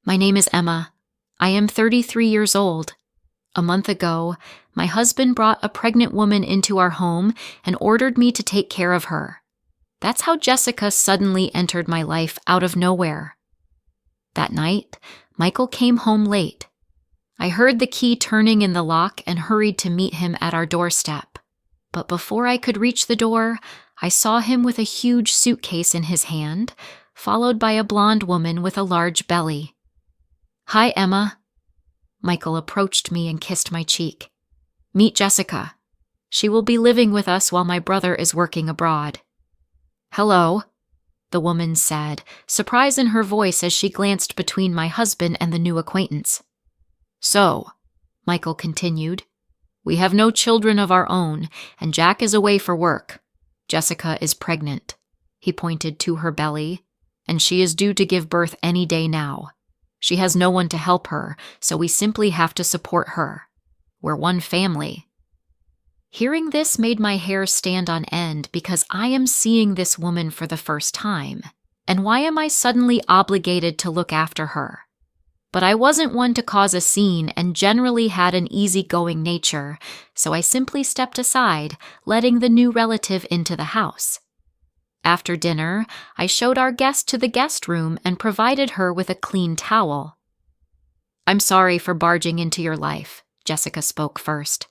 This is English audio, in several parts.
My name is Emma. I am 33 years old. A month ago, my husband brought a pregnant woman into our home and ordered me to take care of her. That's how Jessica suddenly entered my life out of nowhere. That night, Michael came home late. I heard the key turning in the lock and hurried to meet him at our doorstep. But before I could reach the door, I saw him with a huge suitcase in his hand, followed by a blonde woman with a large belly. "Hi, Emma." Michael approached me and kissed my cheek. "Meet Jessica. She will be living with us while my brother is working abroad." "Hello," the woman said, surprise in her voice as she glanced between my husband and the new acquaintance. "So," Michael continued, "we have no children of our own, and Jack is away for work. Jessica is pregnant." He pointed to her belly, "and she is due to give birth any day now. She has no one to help her, so we simply have to support her. We're one family." Hearing this made my hair stand on end because I am seeing this woman for the first time, and why am I suddenly obligated to look after her? But I wasn't one to cause a scene and generally had an easygoing nature, so I simply stepped aside, letting the new relative into the house. After dinner, I showed our guest to the guest room and provided her with a clean towel. "I'm sorry for barging into your life," Jessica spoke first.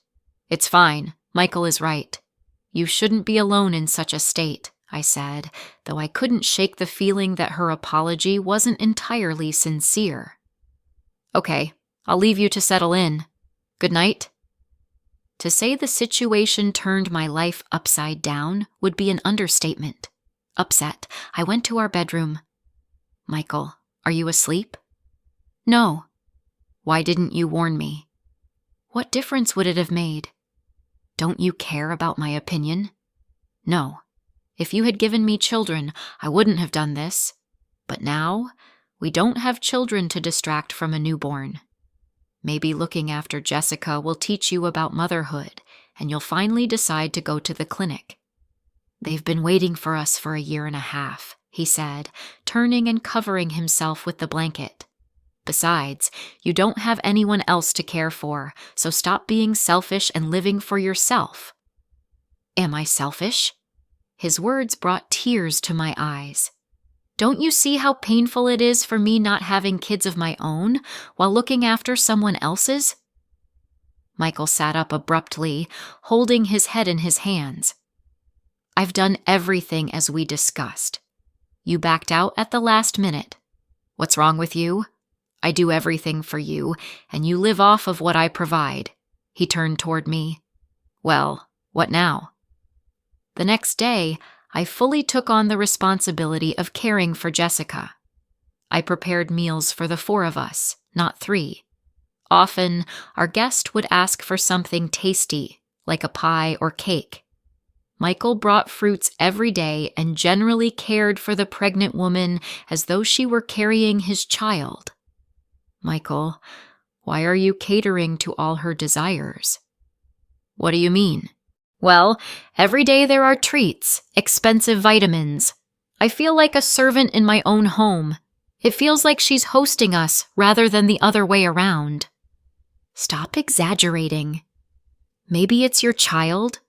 "It's fine. Michael is right. You shouldn't be alone in such a state," I said, though I couldn't shake the feeling that her apology wasn't entirely sincere. "Okay, I'll leave you to settle in. Good night." To say the situation turned my life upside down would be an understatement. Upset, I went to our bedroom. "Michael, are you asleep?" "No." "Why didn't you warn me?" "What difference would it have made?" "Don't you care about my opinion?" "No. If you had given me children, I wouldn't have done this. But now, we don't have children to distract from a newborn. Maybe looking after Jessica will teach you about motherhood, and you'll finally decide to go to the clinic. They've been waiting for us for 1.5 years, he said, turning and covering himself with the blanket. Besides, you don't have anyone else to care for, so stop being selfish and living for yourself." "Am I selfish?" His words brought tears to my eyes. "Don't you see how painful it is for me not having kids of my own while looking after someone else's?" Michael sat up abruptly, holding his head in his hands. "I've done everything as we discussed. You backed out at the last minute. What's wrong with you? I do everything for you, and you live off of what I provide." He turned toward me. "Well, what now?" The next day, I fully took on the responsibility of caring for Jessica. I prepared meals for the 4 of us, not 3. Often, our guest would ask for something tasty, like a pie or cake. Michael brought fruits every day and generally cared for the pregnant woman as though she were carrying his child. "Michael, why are you catering to all her desires?" "What do you mean?" "Well, every day there are treats, expensive vitamins. I feel like a servant in my own home. It feels like she's hosting us rather than the other way around." "Stop exaggerating." "Maybe it's your child,"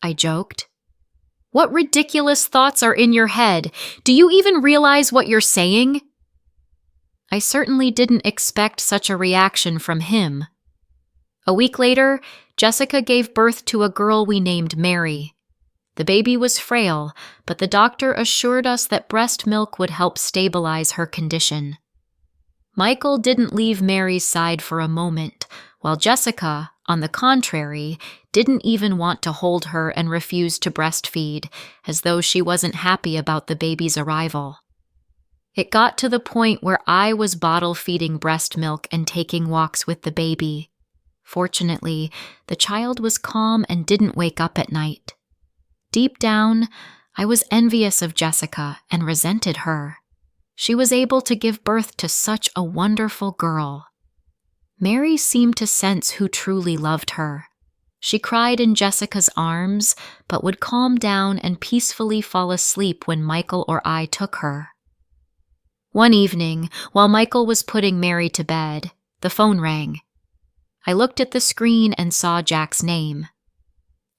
I joked. "What ridiculous thoughts are in your head? Do you even realize what you're saying?" I certainly didn't expect such a reaction from him. A week later, Jessica gave birth to a girl we named Mary. The baby was frail, but the doctor assured us that breast milk would help stabilize her condition. Michael didn't leave Mary's side for a moment, while Jessica, on the contrary, didn't even want to hold her and refused to breastfeed, as though she wasn't happy about the baby's arrival. It got to the point where I was bottle-feeding breast milk and taking walks with the baby. Fortunately, the child was calm and didn't wake up at night. Deep down, I was envious of Jessica and resented her. She was able to give birth to such a wonderful girl. Mary seemed to sense who truly loved her. She cried in Jessica's arms, but would calm down and peacefully fall asleep when Michael or I took her. One evening, while Michael was putting Mary to bed, the phone rang. I looked at the screen and saw Jack's name.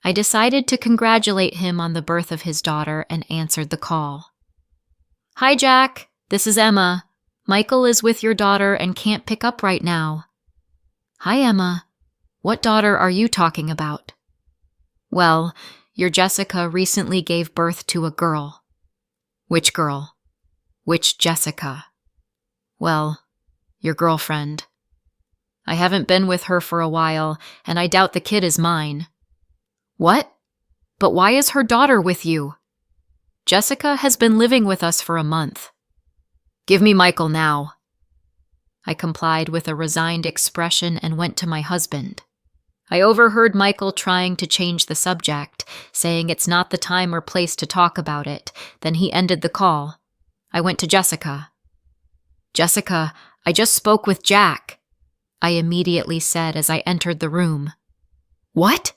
I decided to congratulate him on the birth of his daughter and answered the call. "Hi, Jack. This is Emma. Michael is with your daughter and can't pick up right now." "Hi, Emma. What daughter are you talking about?" "Well, your Jessica recently gave birth to a girl." "Which girl?" "Which Jessica?" "Well, your girlfriend. I haven't been with her for a while, and I doubt the kid is mine." "What? But why is her daughter with you?" "Jessica has been living with us for a month." "Give me Michael now." I complied with a resigned expression and went to my husband. I overheard Michael trying to change the subject, saying it's not the time or place to talk about it. Then he ended the call. I went to Jessica. "Jessica, I just spoke with Jack," I immediately said as I entered the room. "What?"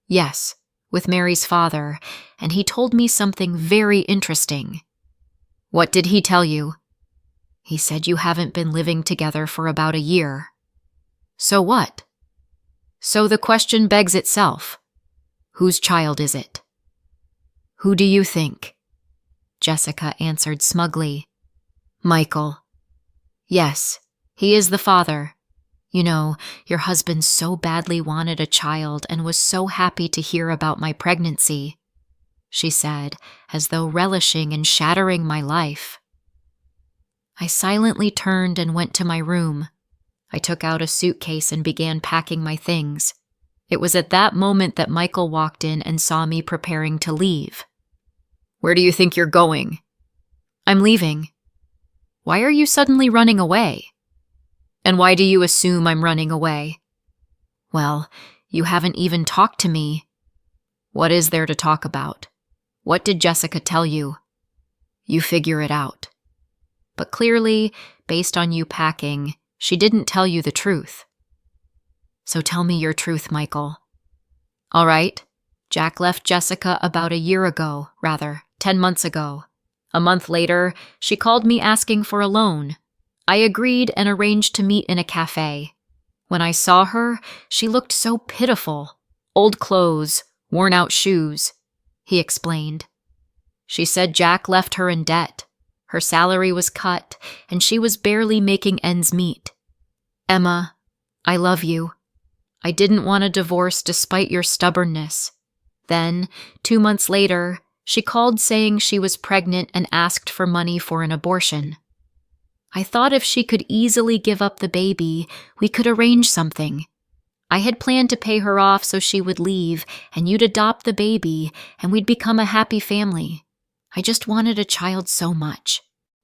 "Yes, with Mary's father, and he told me something very interesting." "What did he tell you?" "He said you haven't been living together for about a year." "So what?" "So the question begs itself. Whose child is it?" "Who do you think?" Jessica answered smugly. "Michael." "Yes, he is the father. You know, your husband so badly wanted a child and was so happy to hear about my pregnancy," she said, as though relishing in shattering my life. I silently turned and went to my room. I took out a suitcase and began packing my things. It was at that moment that Michael walked in and saw me preparing to leave. "Where do you think you're going?" "I'm leaving." "Why are you suddenly running away?" "And why do you assume I'm running away?" "Well, you haven't even talked to me." "What is there to talk about? What did Jessica tell you?" "You figure it out." "But clearly, based on you packing, she didn't tell you the truth." "So tell me your truth, Michael." "All right. Jack left Jessica about 10 months ago. A month later, she called me asking for a loan. I agreed and arranged to meet in a cafe. When I saw her, she looked so pitiful. Old clothes, worn-out shoes," he explained. "She said Jack left her in debt. Her salary was cut, and she was barely making ends meet. Emma, I love you. I didn't want a divorce despite your stubbornness." Then, 2 months later, she called saying she was pregnant and asked for money for an abortion. I thought if she could easily give up the baby, we could arrange something. I had planned to pay her off so she would leave, and you'd adopt the baby, and we'd become a happy family. I just wanted a child so much.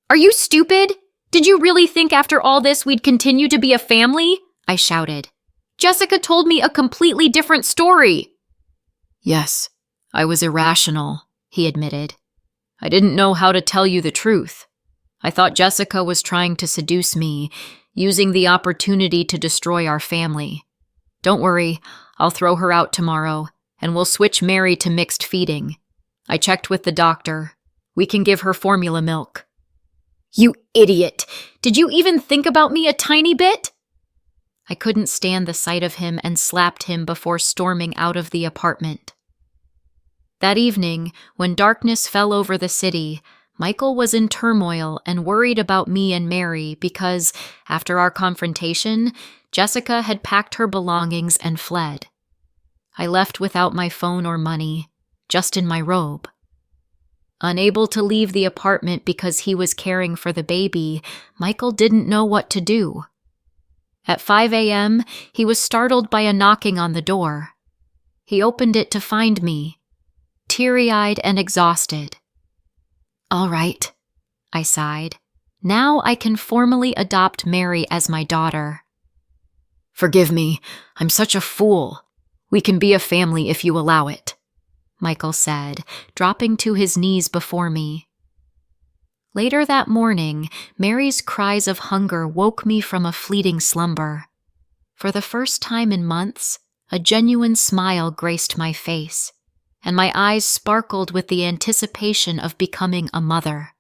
"Are you stupid? Did you really think after all this we'd continue to be a family?" I shouted. "Jessica told me a completely different story." "Yes, I was irrational," he admitted. "I didn't know how to tell you the truth. I thought Jessica was trying to seduce me, using the opportunity to destroy our family. Don't worry, I'll throw her out tomorrow, and we'll switch Mary to mixed feeding. I checked with the doctor. We can give her formula milk." "You idiot! Did you even think about me a tiny bit?" I couldn't stand the sight of him and slapped him before storming out of the apartment. That evening, when darkness fell over the city, Michael was in turmoil and worried about me and Mary because, after our confrontation, Jessica had packed her belongings and fled. I left without my phone or money, just in my robe. Unable to leave the apartment because he was caring for the baby, Michael didn't know what to do. At 5 a.m., he was startled by a knocking on the door. He opened it to find me, teary-eyed and exhausted. "All right," I sighed. "Now I can formally adopt Mary as my daughter." "Forgive me, I'm such a fool. We can be a family if you allow it," Michael said, dropping to his knees before me. Later that morning, Mary's cries of hunger woke me from a fleeting slumber. For the first time in months, a genuine smile graced my face, and my eyes sparkled with the anticipation of becoming a mother.